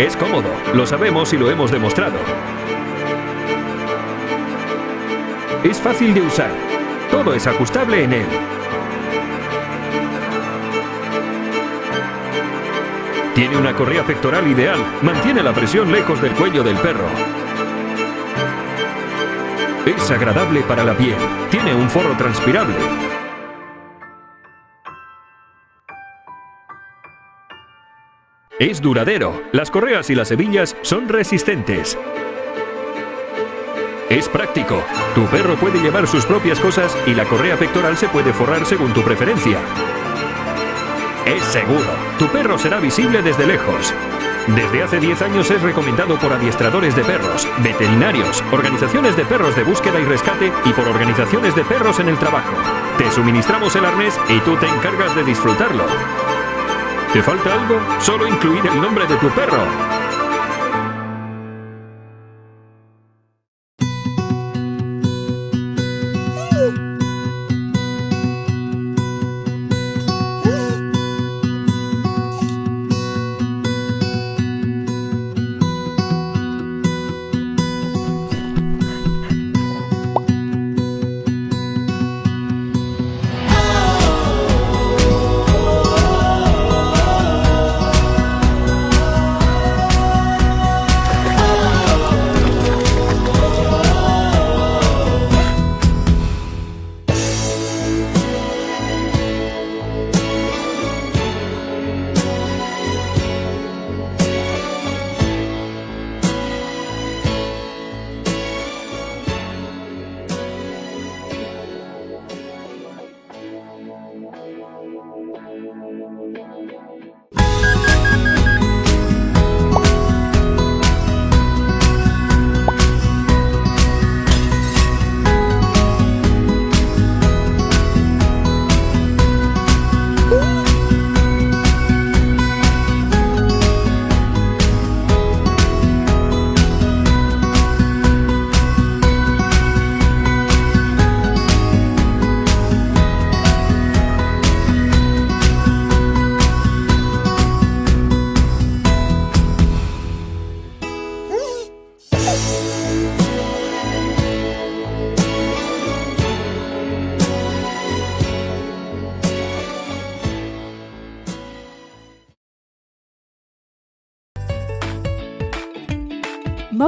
Es cómodo, lo sabemos y lo hemos demostrado. Es fácil de usar. Todo es ajustable en él. Tiene una correa pectoral ideal. Mantiene la presión lejos del cuello del perro. Es agradable para la piel. Tiene un forro transpirable. Es duradero. Las correas y las hebillas son resistentes. Es práctico. Tu perro puede llevar sus propias cosas y la correa pectoral se puede forrar según tu preferencia. Es seguro. Tu perro será visible desde lejos. Desde hace 10 años es recomendado por adiestradores de perros, veterinarios, organizaciones de perros de búsqueda y rescate y por organizaciones de perros en el trabajo. Te suministramos el arnés y tú te encargas de disfrutarlo. ¿Te falta algo? Solo incluir el nombre de tu perro.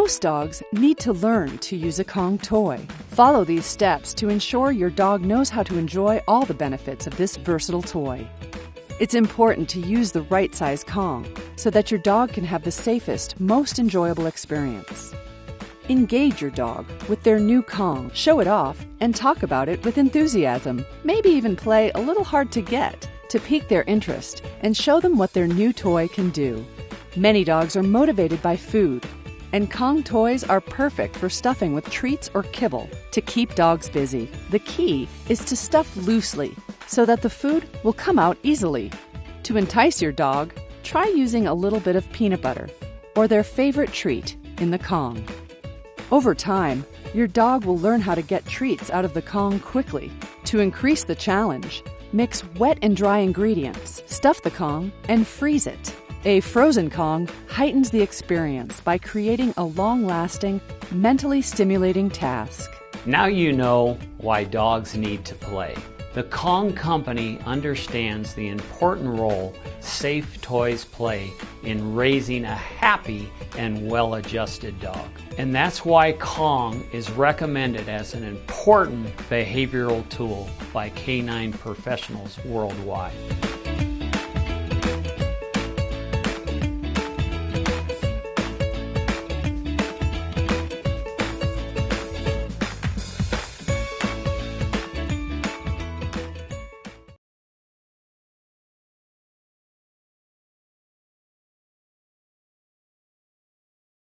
Most dogs need to learn to use a Kong toy. Follow these steps to ensure your dog knows how to enjoy all the benefits of this versatile toy. It's important to use the right size Kong so that your dog can have the safest, most enjoyable experience. Engage your dog with their new Kong, show it off, and talk about it with enthusiasm. Maybe even play a little hard to get to pique their interest and show them what their new toy can do. Many dogs are motivated by food, and Kong toys are perfect for stuffing with treats or kibble to keep dogs busy. The key is to stuff loosely so that the food will come out easily. To entice your dog, try using a little bit of peanut butter or their favorite treat in the Kong. Over time, your dog will learn how to get treats out of the Kong quickly. To increase the challenge, mix wet and dry ingredients, stuff the Kong, and freeze it. A frozen Kong heightens the experience by creating a long-lasting, mentally stimulating task. Now you know why dogs need to play. The Kong Company understands the important role safe toys play in raising a happy and well-adjusted dog. And that's why Kong is recommended as an important behavioral tool by canine professionals worldwide.